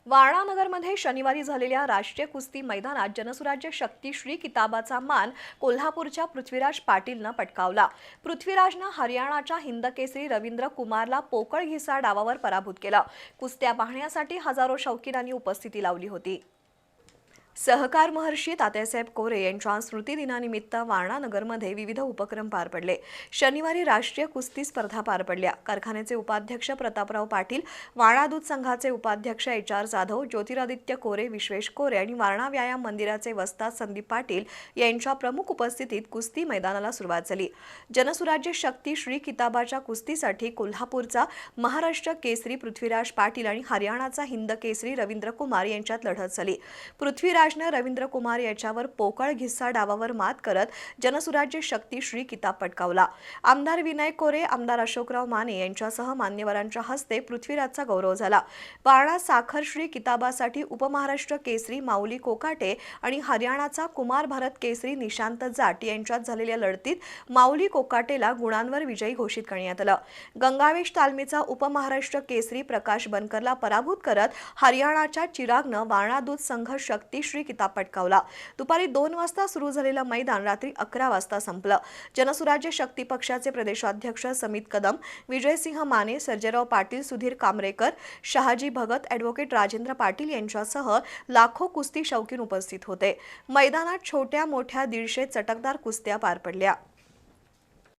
वारणानगरमध्ये शनिवारी झालेल्या राष्ट्रीय कुस्ती मैदानात जनसुराज्य शक्ती श्री किताबाचा मान कोल्हापूरच्या पृथ्वीराज पाटीलनं पटकावला। पृथ्वीराजनं हरियाणाच्या हिंदकेसरी रवींद्र कुमारला पोकळ घिसा डावावर पराभूत केलं। कुस्त्या पाहण्यासाठी हजारो शौकीनांनी उपस्थिती लावली होती। सहकार महर्षी तात्यासाहेब कोरे यांच्या स्मृतिदिनानिमित्त वारणानगरमध्ये विविध उपक्रम पार पडले। शनिवारी राष्ट्रीय कुस्ती स्पर्धा पार पडल्या। कारखान्याचे उपाध्यक्ष प्रतापराव पाटील, वारणा दूध संघाचे उपाध्यक्ष HR जाधव, ज्योतिरादित्य कोरे, विश्वेश कोरे आणि वारणा व्यायाम मंदिराचे वस्ताद संदीप पाटील यांच्या प्रमुख उपस्थितीत कुस्ती मैदानाला सुरुवात झाली। जनसुराज्य शक्ती श्री किताबाच्या कुस्तीसाठी कोल्हापूरचा महाराष्ट्र केसरी पृथ्वीराज पाटील आणि हरियाणाचा हिंद केसरी रवींद्र कुमार यांच्यात लढत झाली। पृथ्वीराजने रवींद्र कुमार याच्यावर पोकळ घिस्सा डावावर मात करत जनसुराज्य शक्ती श्री किताब पटकावला। आमदार विनय कोरे, आमदार अशोकराव माने यांच्यासह मान्यवरांच्या हस्ते पृथ्वीराजचा गौरव झाला। वारणा साखर श्री किताबासाठी उपमहाराष्ट्र केसरी माऊली कोकाटे आणि हरियाणाचा कुमार भारत केसरी निशांत जाट यांच्यात झालेल्या लढतीत माऊली कोकाटेला गुणांवर विजयी घोषित करण्यात आलं। गंगावेश तालमीचा उपमहाराष्ट्र केसरी प्रकाश बनकरला पराभूत करत हरियाणाच्या चिरागनं वारणा दूध संघ शक्ती श्री किताब पटकावला। दुपारी 2 वाजता सुरू झालेलं मैदान रात्री 11 वाजता संपलं। जनसुराज्य शक्ती पक्षाचे प्रदेशाध्यक्ष समित कदम, विजयसिंह माने, सर्जेराव पाटील, सुधीर कामरेकर, शहाजी भगत, ॲडव्होकेट राजेंद्र पाटील यांच्यासह लाखो कुस्ती शौकीन उपस्थित होते। मैदानात छोट्या मोठ्या 150 चटकदार कुस्त्या पार पडल्या।